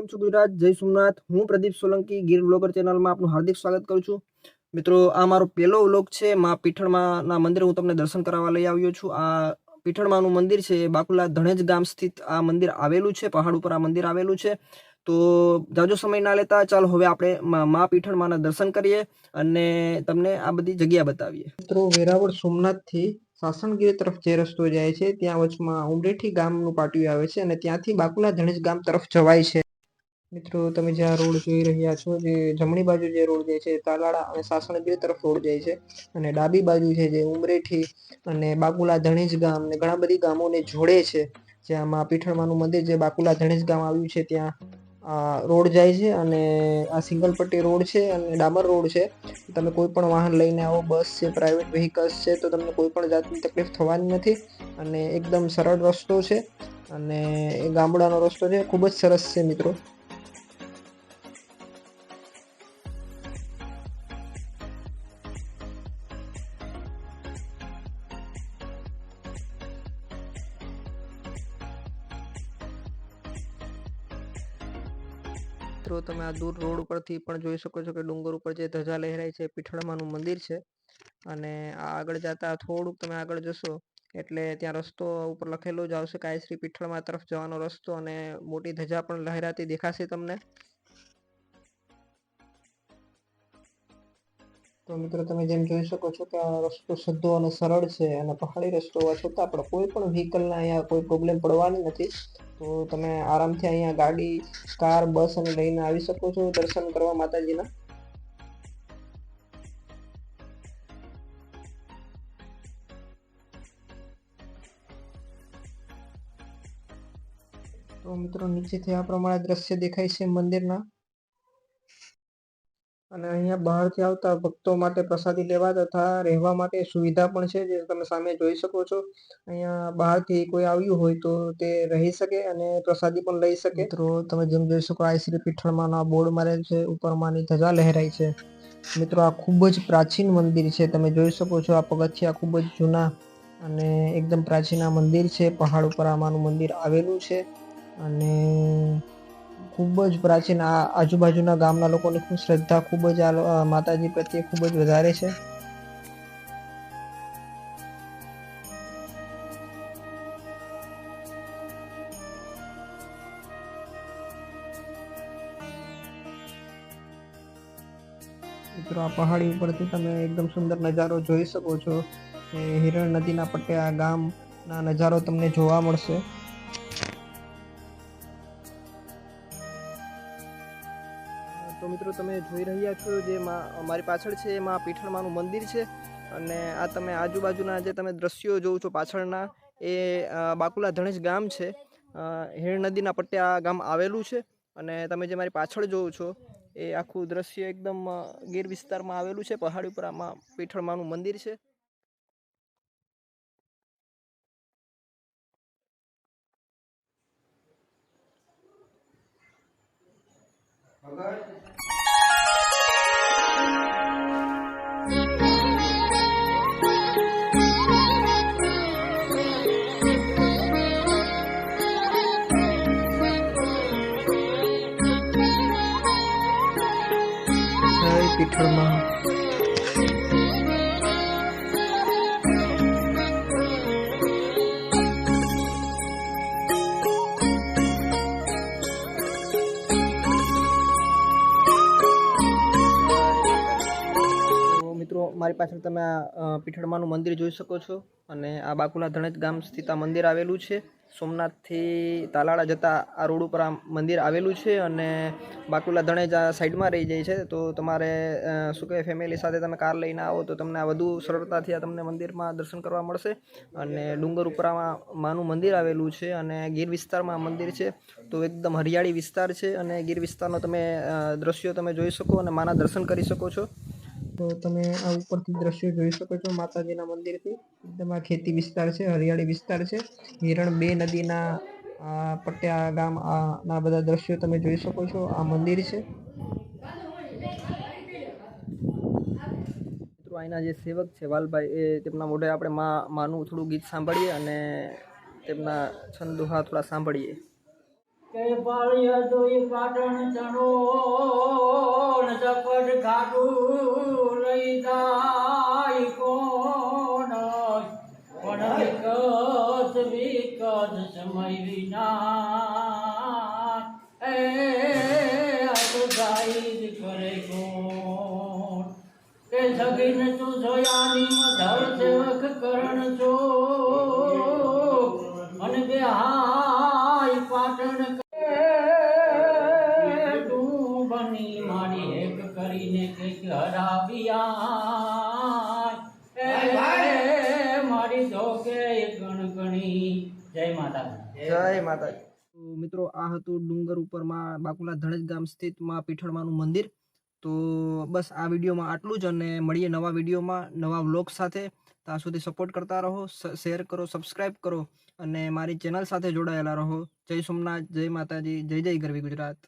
કેમ છો ગુજરાત? જય સોમનાથ. હું પ્રદીપ સોલંકી ગીર વ્લોગર ચેનલમાં આપનું હાર્દિક સ્વાગત કરું છું. મિત્રો, આ મારો પહેલો વ્લોગ છે. માં પીઠળમાના મંદિર હું તમને દર્શન કરાવવા લઈ આવ્યો છું. આ પીઠળમાનું મંદિર છે એ બાકુલા ધણેજ ગામ સ્થિત આ મંદિર આવેલું છે. પહાડ ઉપર આ મંદિર આવેલું છે. તો જાજો સમય ના લેતા ચાલો હવે આપણે માં પીઠળમાના દર્શન કરીએ અને તમને આ બધી જગ્યા બતાવીએ. મિત્રો, વેરાવળ સોમનાથથી સાસણગીર તરફ જે રસ્તો જાય છે ત્યાં વચમાં ઉમરેઠી ગામનું પાટિયું આવે છે અને ત્યાંથી બાકુલા ધણેજ ગામ તરફ જવાય છે. મિત્રો, તમે જ્યાં રોડ જોઈ રહ્યા છો, જે જમણી બાજુ જે રોડ જાય છે તાલાળા અને સાસણગીર તરફ રોડ જાય છે અને ડાબી બાજુ છે જે ઉમરેઠી અને બાકુલા ધણેજ ગામ ને ઘણા બધી ગામોને જોડે છે. જ્યાં માં પીઠળમાનું મંદિર જે બાકુલા ધણેજ ગામ આવ્યું છે ત્યાં રોડ જાય છે અને આ સિંગલ પટ્ટી રોડ છે અને ડામર રોડ છે. તમે કોઈ પણ વાહન લઈને આવો, બસ છે, પ્રાઇવેટ વ્હીકલ્સ છે, તો તમને કોઈ પણ જાતની તકલીફ થવાની નથી અને એકદમ સરળ રસ્તો છે અને એ ગામડાનો રસ્તો છે. ખૂબ જ સરસ છે મિત્રો. મિત્રો, તમે આ દૂર રોડ ઉપરથી પણ જોઈ શકો છો કે ડુંગર ઉપર જે ધજા લહેરાય છે પીઠળમાનું મંદિર છે અને આ આગળ જતા થોડુંક તમે આગળ જશો એટલે ત્યાં રસ્તો ઉપર લખેલું જ આવશે કે શ્રી પીઠળમા તરફ જવાનો રસ્તો અને મોટી ધજા પણ લહેરાતી દેખાશે તમને. તો મિત્રો, તમે જેમ જોઈ શકો છો કે આ રસ્તો સીધો અને સરળ છે અને પહાડી રસ્તો હોવા છતાં પણ કોઈ પણ વ્હીકલને અહીંયા કોઈ પ્રોબ્લેમ પડવાની નથી. તો તમે આરામથી અહીંયા ગાડી, કાર, બસ અને લઈને આવી શકો છો દર્શન કરવા માતાજીના. તો મિત્રો, નીચેથી આ પ્રમાણે દ્રશ્ય દેખાય છે મંદિરના અને અહીંયા બહારથી આવતા ભક્તો માટે પ્રસાદી લેવા તથા રહેવા માટે સુવિધા પણ છે, જે તમે સામે જોઈ શકો છો. અહીંયા બહારથી કોઈ આવ્યું હોય તો તે રહી શકે અને પ્રસાદી પણ લઈ શકે. મિત્રો, તમે જેમ જોઈ શકો આ શ્રી પીઠળમાના બોર્ડ મારેલ છે, ઉપર માની ધજા લહેરાય છે. મિત્રો, આ ખૂબ જ પ્રાચીન મંદિર છે. તમે જોઈ શકો છો આ પગથિયા ખૂબ જ જૂના અને એકદમ પ્રાચીન આ મંદિર છે. પહાડ ઉપર આમાંનું મંદિર આવેલું છે અને ખૂબ જ પ્રાચીન. આ આજુબાજુના ગામના લોકોની ખૂબ શ્રદ્ધા ખૂબ જ આ માતાજી પ્રત્યે ખૂબ જ વધારે છે. મિત્રો, આ પહાડી ઉપરથી તમે એકદમ સુંદર નજારો જોઈ શકો છો. હિરણ નદીના પટ્ટે આ ગામના નજારો તમને જોવા મળશે. તો મિત્રો, તમે જોઈ રહ્યા છો જે મારી પાછળ છે એમાં પીઠળમાનું મંદિર છે અને આ તમે આજુબાજુના જે તમે દ્રશ્યો જોવો છો પાછળના એ બાકુલા ધણેજ ગામ છે. હિરણ નદીના પટ્ટે આ ગામ આવેલું છે અને તમે જે મારી પાછળ જોવો છો એ આખું દ્રશ્ય એકદમ ગીર વિસ્તારમાં આવેલું છે. પહાડી ઉપર આમાં પીઠળમાનું મંદિર છે. જય પીઠળમા. મિત્રો, મારી પાછળ તમે આ પીઠળમાનું મંદિર જોઈ શકો છો અને આ બાકુલા ધણેજ ગામ સ્થિત આ મંદિર આવેલું છે. સોમનાથથી તાલાળા જતા આ રોડ ઉપર આ મંદિર આવેલું છે અને બાકુલા ધણેજ આ સાઈડમાં રહી જાય છે. તો તમારે શું કહેવાય ફેમિલી સાથે તમે કાર લઈને આવો તો તમને આ વધુ સરળતાથી આ તમને મંદિરમાં દર્શન કરવા મળશે અને ડુંગર ઉપર આમાં માનું મંદિર આવેલું છે અને ગીર વિસ્તારમાં મંદિર છે. તો એકદમ હરિયાળી વિસ્તાર છે અને ગીર વિસ્તારનો તમે દ્રશ્યો તમે જોઈ શકો અને માના દર્શન કરી શકો છો. તો તમે આ ઉપરથી દ્રશ્યો જોઈ શકો છો માતાજીના મંદિરથી. એકદમ આ ખેતી વિસ્તાર છે, હરિયાળી વિસ્તાર છે. હિરણ બે નદીના પટ્ટે આ ગામ ના બધા દ્રશ્યો તમે જોઈ શકો છો. આ મંદિર છે. મિત્રો, અહીંના જે સેવક છે વાલભાઈ, એ તેમના મોઢે આપણે માનું થોડું ગીત સાંભળીએ અને તેમના છંદ દોહા થોડા સાંભળીએ. કે પાળિયા જોઈ પાટણ ચણો ને ઝપટ ખાટું લઈ જાય કોણ પણ વિકટ સમય વિના એ જાય કરે કોણ કે સગીન તું જોયાની મધર સેવક કરણ છો અને બે હાય પાટણ તું બની મારી એક કરીને કંઈક હરાવ્યા મારી ધોકે ગણગણી જય માતાજી જય માતાજી. તો મિત્રો આ હતું ડુંગર ઉપરમાં બાકુલા ધણેજ ગામ સ્થિત માં પીઠળમાનું મંદિર. તો બસ આ વિડીયોમાં આટલું જ, અને મળીએ નવા વિડીયોમાં નવા વ્લોગ સાથે. ત્યાં સુધી સપોર્ટ કરતા રહો, શેર કરો, સબસ્ક્રાઈબ કરો અને મારી ચેનલ સાથે જોડાયેલા રહો. જય સોમનાથ, જય માતાજી, જય જય ગરવી ગુજરાત.